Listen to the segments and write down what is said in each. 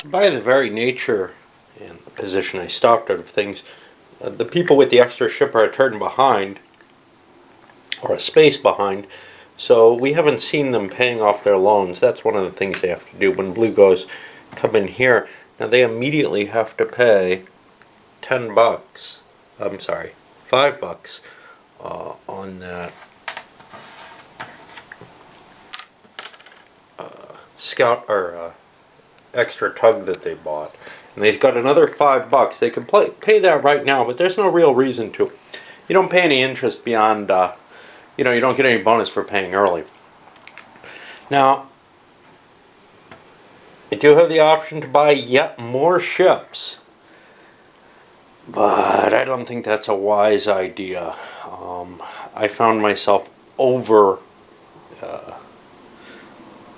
By the very nature and the position I stopped out of things, the people with the extra ship are a turn behind, or a space behind, so we haven't seen them paying off their loans. That's one of the things they have to do. When blue goes, come in here, now they immediately have to pay $10. I'm sorry, $5 on that scout or extra tug that they bought, and they've got another $5. They can pay that right now, but there's no real reason to. You don't pay any interest beyond, you don't get any bonus for paying early. Now, I do have the option to buy yet more ships, but I don't think that's a wise idea. I found myself over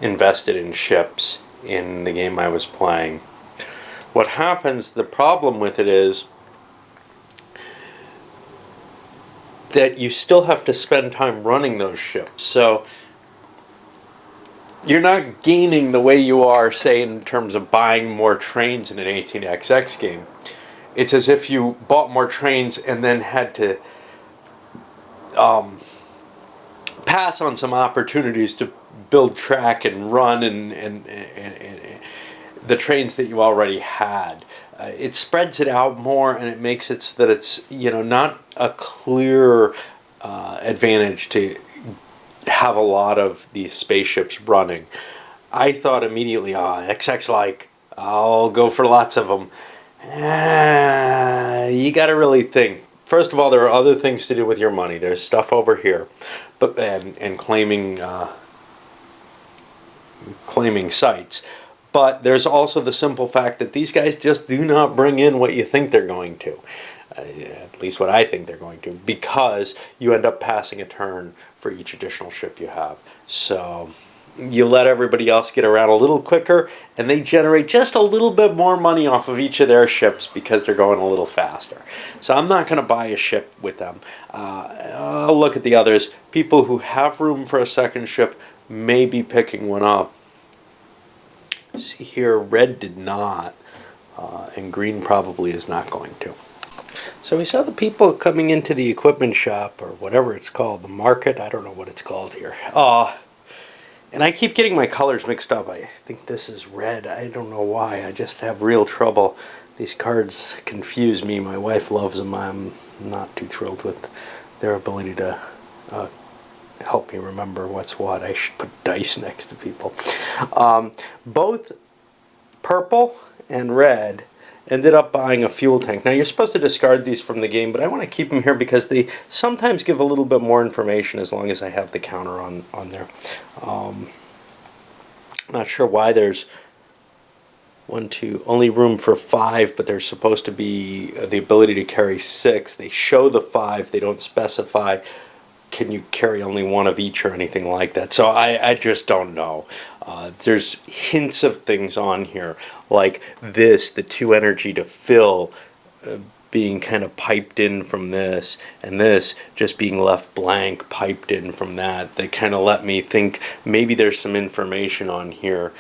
invested in ships in the game I was playing. What happens, the problem with it is that you still have to spend time running those ships. So you're not gaining the way you are, say, in terms of buying more trains in an 18XX game. It's as if you bought more trains and then had to pass on some opportunities to build track and run and the trains that you already had. It spreads it out more, and it makes it so that it's not a clear advantage to have a lot of these spaceships running. I thought immediately, XX like, I'll go for lots of them. You got to really think. First of all, there are other things to do with your money. There's stuff over here, but and claiming sites. But there's also the simple fact that these guys just do not bring in what you think they're going to. At least what I think they're going to, because you end up passing a turn for each additional ship you have. So you let everybody else get around a little quicker, and they generate just a little bit more money off of each of their ships because they're going a little faster. So I'm not going to buy a ship with them. I'll look at the others. People who have room for a second ship may be picking one up. See here, red did not, and green probably is not going to. So we saw the people coming into the equipment shop, or whatever it's called, the market. I don't know what it's called here. And I keep getting my colors mixed up. I think this is red. I don't know why. I just have real trouble. These cards confuse me. My wife loves them. I'm not too thrilled with their ability to help me remember what's what. I should put dice next to people. Both purple and red ended up buying a fuel tank. Now, you're supposed to discard these from the game, but I want to keep them here because they sometimes give a little bit more information as long as I have the counter on there. Not sure why there's only room for 5, but there's supposed to be the ability to carry 6. They show the 5. They don't specify can you carry only one of each or anything like that. So I just don't know. There's hints of things on here, like this, the 2 energy to fill being kind of piped in from this, and this just being left blank, piped in from that. They kind of let me think maybe there's some information on here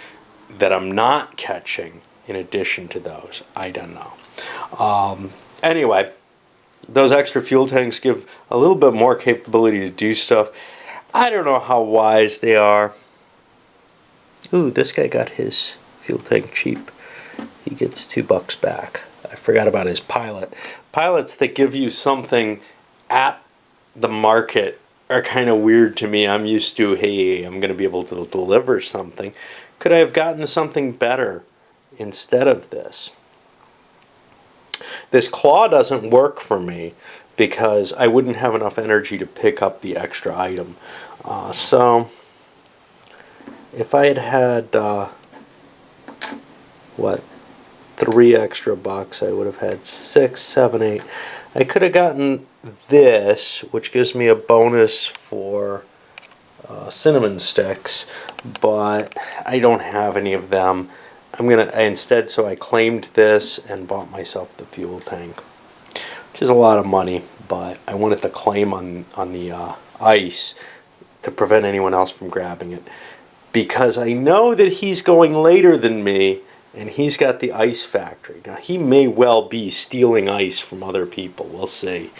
that I'm not catching in addition to those. I don't know. Anyway, those extra fuel tanks give a little bit more capability to do stuff. I don't know how wise they are. Ooh, this guy got his fuel tank cheap. He gets $2 back. I forgot about his pilot. Pilots that give you something at the market are kind of weird to me. I'm used to, hey, I'm going to be able to deliver something. Could I have gotten something better instead of this? This claw doesn't work for me because I wouldn't have enough energy to pick up the extra item. So if I had had, 3 extra bucks, I would have had 6, 7, 8. I could have gotten this, which gives me a bonus for cinnamon sticks, but I don't have any of them. Instead, so I claimed this and bought myself the fuel tank, which is a lot of money, but I wanted to claim on the ice to prevent anyone else from grabbing it, because I know that he's going later than me, and he's got the ice factory. Now, he may well be stealing ice from other people. We'll see.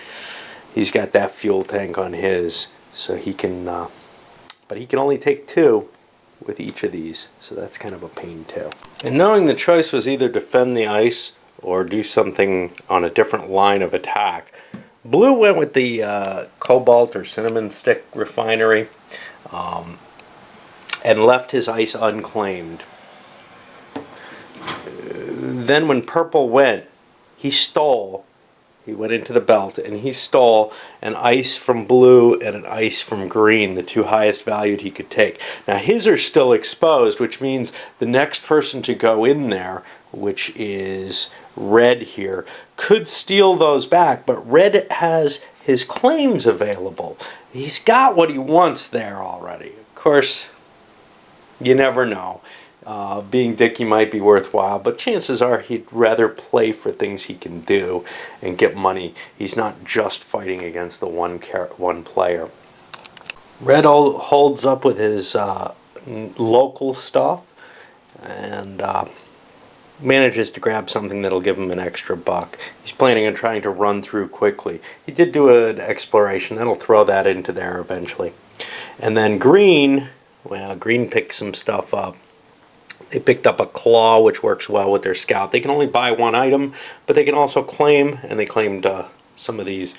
He's got that fuel tank on his, so he can, but he can only take 2 with each of these, so that's kind of a pain too. And knowing the choice was either defend the ice or do something on a different line of attack, Blue went with the cobalt or cinnamon stick refinery, and left his ice unclaimed. Then when Purple went, he went into the belt and he stole an ice from Blue and an ice from Green, the 2 highest valued he could take. Now his are still exposed, which means the next person to go in there, which is Red here, could steal those back, but Red has his claims available. He's got what he wants there already. Of course, you never know. Being Dickie might be worthwhile, but chances are he'd rather play for things he can do and get money. He's not just fighting against the one player. Red holds up with his local stuff and manages to grab something that'll give him an extra buck. He's planning on trying to run through quickly. He did do an exploration. That'll throw that into there eventually. And then Green, well, Green picked some stuff up. They picked up a claw, which works well with their scout. They can only buy 1 item, but they can also claim, and they claimed some of these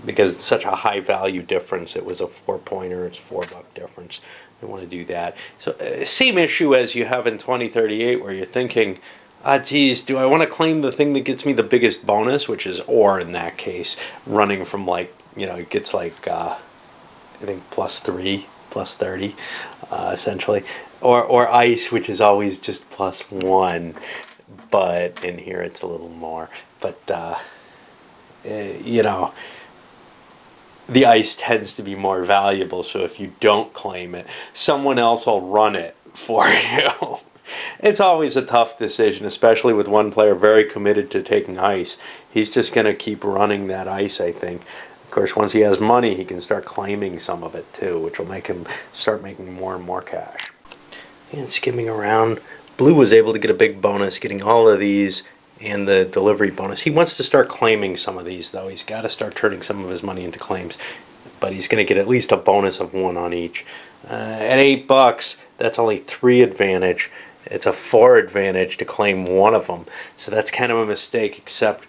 because it's such a high value difference. It was a 4-pointer, it's $4 difference. They want to do that. So same issue as you have in 2038 where you're thinking, geez, do I want to claim the thing that gets me the biggest bonus, which is ore in that case, running from like, it gets like, I think +3, +30, essentially. Or ice, which is always just +1, but in here it's a little more. But, the ice tends to be more valuable, so if you don't claim it, someone else will run it for you. It's always a tough decision, especially with one player very committed to taking ice. He's just going to keep running that ice, I think. Of course, once he has money, he can start claiming some of it too, which will make him start making more and more cash. And skimming around, Blue was able to get a big bonus, getting all of these and the delivery bonus. He wants to start claiming some of these, though. He's got to start turning some of his money into claims. But he's going to get at least a bonus of 1 on each. At $8, that's only 3 advantage. It's a 4 advantage to claim 1 of them. So that's kind of a mistake, except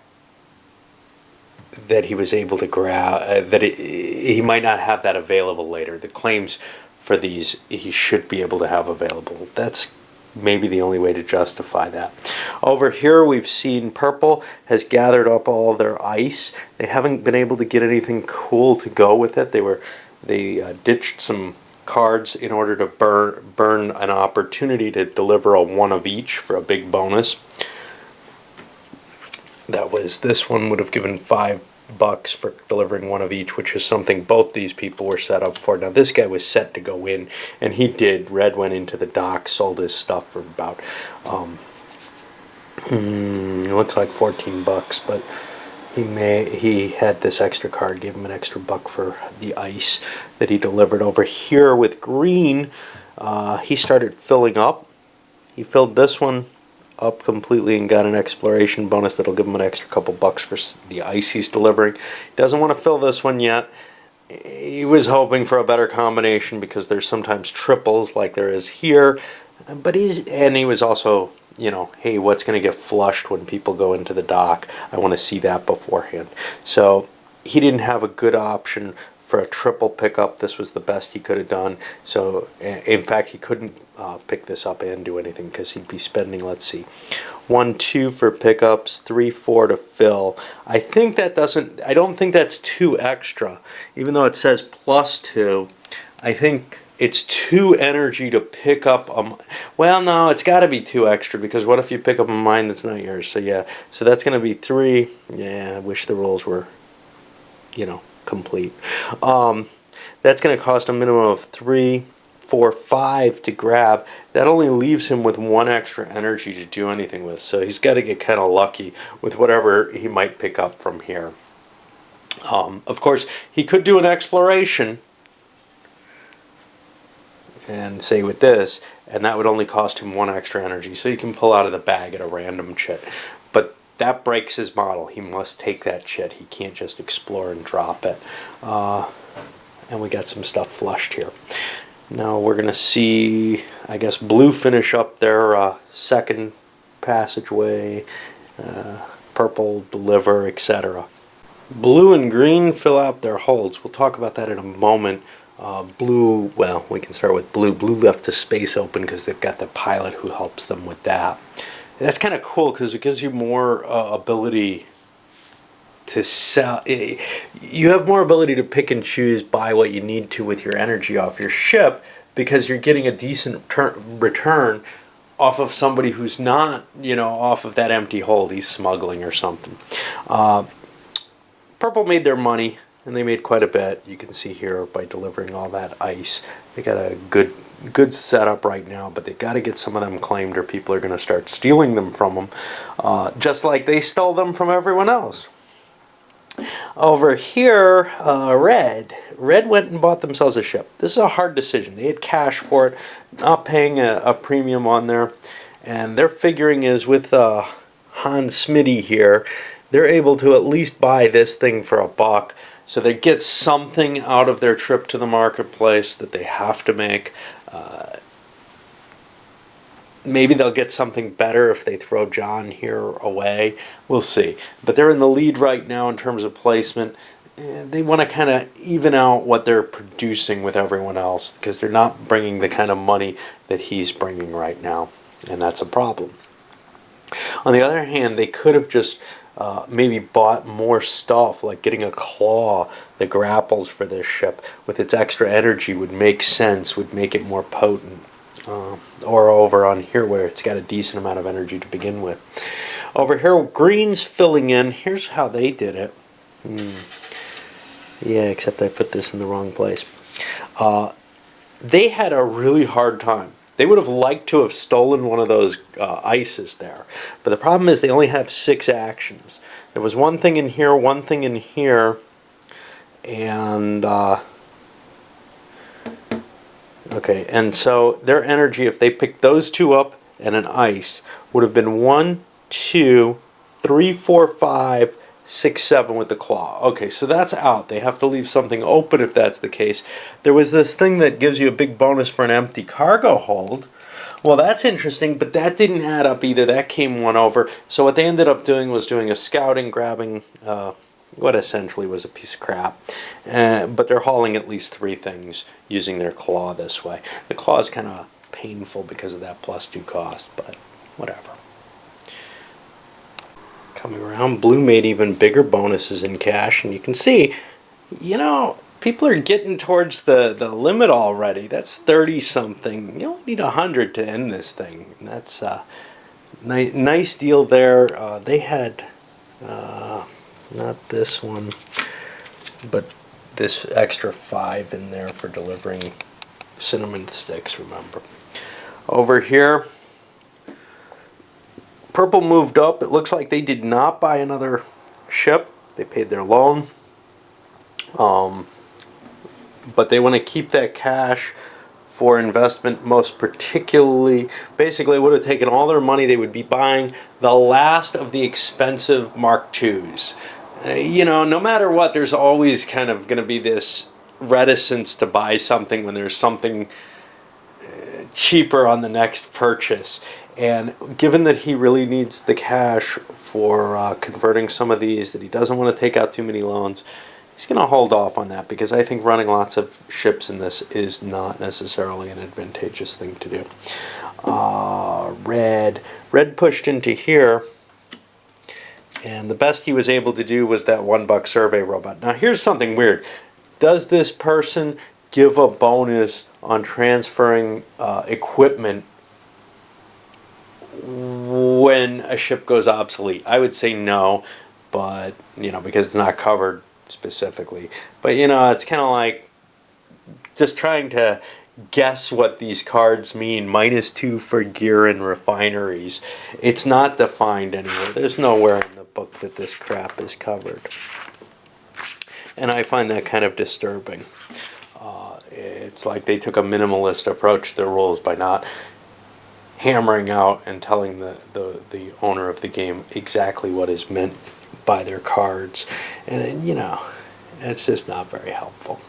that he was able to grab, he might not have that available later. The claims for these he should be able to have available. That's maybe the only way to justify that. Over here we've seen Purple has gathered up all their ice. They haven't been able to get anything cool to go with it. They ditched some cards in order to burn an opportunity to deliver a 1 of each for a big bonus. This one would have given $5 for delivering 1 of each, which is something both these people were set up for. Now this guy was set to go in, and he did. Red went into the dock, sold his stuff for about it looks like $14, but he had this extra card, gave him an extra $1 for the ice that he delivered. Over here with Green, he started filling up. He filled this one up completely and got an exploration bonus that'll give him an extra couple $bucks for the ice he's delivering. He doesn't want to fill this one yet. He was hoping for a better combination because there's sometimes triples like there is here, but he was also, hey, what's going to get flushed when people go into the dock? I want to see that beforehand. So he didn't have a good option for a triple pickup. This was the best he could have done. So in fact, he couldn't pick this up and do anything because he'd be spending, let's see, 1, 2 for pickups, 3, 4 to fill. I don't think that's 2 extra, even though it says +2. I think it's 2 energy to pick up well, no, it's got to be 2 extra, because what if you pick up a mine that's not yours? So yeah, so that's going to be 3. Yeah, I wish the rules were, complete. That's going to cost a minimum of 3, 4, 5 to grab. That only leaves him with 1 extra energy to do anything with. So he's got to get kind of lucky with whatever he might pick up from here. Of course, he could do an exploration. and say with this, and that would only cost him 1 extra energy. So you can pull out of the bag at a random chit. But that breaks his model. He must take that chit. He can't just explore and drop it. And we got some stuff flushed here. Now we're going to see, I guess, blue finish up their second passageway, purple deliver, etc. Blue and green fill out their holds. We'll talk about that in a moment. Blue, well, we can start with blue. Blue left the space open because they've got the pilot who helps them with that. And that's kind of cool because it gives you more ability to sell. You have more ability to pick and choose, buy what you need to with your energy off your ship, because you're getting a decent return off of somebody who's not, off of that empty hold. He's smuggling or something. Purple made their money, and they made quite a bit. You can see here by delivering all that ice. They got a good setup right now, but they got to get some of them claimed or people are going to start stealing them from them, just like they stole them from everyone else. Over here, Red went and bought themselves a ship. This is a hard decision. They had cash for it, not paying a premium on there, and their figuring is with Hans Smitty here, they're able to at least buy this thing for $1. So they get something out of their trip to the marketplace that they have to make. Maybe they'll get something better if they throw John here away. We'll see. But they're in the lead right now in terms of placement. They want to kind of even out what they're producing with everyone else because they're not bringing the kind of money that he's bringing right now. And that's a problem. On the other hand, they could have just maybe bought more stuff, like getting a claw that grapples for this ship with its extra energy would make sense, would make it more potent. Or over on here where it's got a decent amount of energy to begin with. Over here, green's filling in. Here's how they did it. Yeah, except I put this in the wrong place. They had a really hard time. They would have liked to have stolen one of those ices there. But the problem is they only have 6 actions. There was one thing in here, one thing in here, and... okay, and so their energy, if they picked those 2 up and an ice, would have been 1, 2, 3, 4, 5, 6, 7 with the claw. Okay, so that's out. They have to leave something open if that's the case. There was this thing that gives you a big bonus for an empty cargo hold. Well, that's interesting, but that didn't add up either. That came 1 over. So what they ended up doing was doing a scouting, grabbing what essentially was a piece of crap. But they're hauling at least 3 things using their claw this way. The claw is kind of painful because of that +2 cost, but whatever. Coming around, blue made even bigger bonuses in cash, and you can see, people are getting towards the limit already. That's 30 something. You only need 100 to end this thing. And that's a nice deal there. They had not this one, but this extra 5 in there for delivering cinnamon sticks, remember. Over here, purple moved up. It looks like they did not buy another ship. They paid their loan. But they want to keep that cash for investment, most particularly, basically it would have taken all their money. They would be buying the last of the expensive Mark IIs. No matter what, there's always kind of going to be this reticence to buy something when there's something cheaper on the next purchase. And given that he really needs the cash for converting some of these, that he doesn't want to take out too many loans, he's going to hold off on that because I think running lots of ships in this is not necessarily an advantageous thing to do. Red pushed into here, and the best he was able to do was that $1 survey robot. Now here's something weird. Does this person give a bonus on transferring equipment when a ship goes obsolete? I would say no, but because it's not covered specifically. But it's kind of like just trying to guess what these cards mean. -2 for gear and refineries. It's not defined anywhere. There's nowhere in the book that this crap is covered. And I find that kind of disturbing. It's like they took a minimalist approach to the rules by not hammering out and telling the owner of the game exactly what is meant by their cards. And, you know, it's just not very helpful.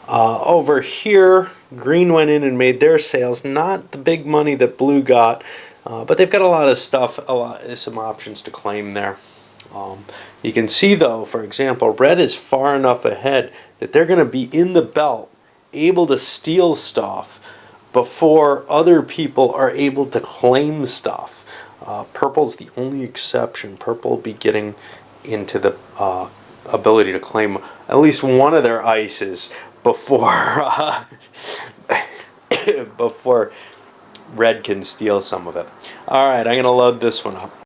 Over here, green went in and made their sales. Not the big money that blue got, but they've got a lot of stuff, some options to claim there. You can see, though, for example, red is far enough ahead that they're going to be in the belt, able to steal stuff before other people are able to claim stuff. Purple's the only exception. Purple will be getting into the ability to claim at least one of their ices before before red can steal some of it. All right, I'm going to load this one up.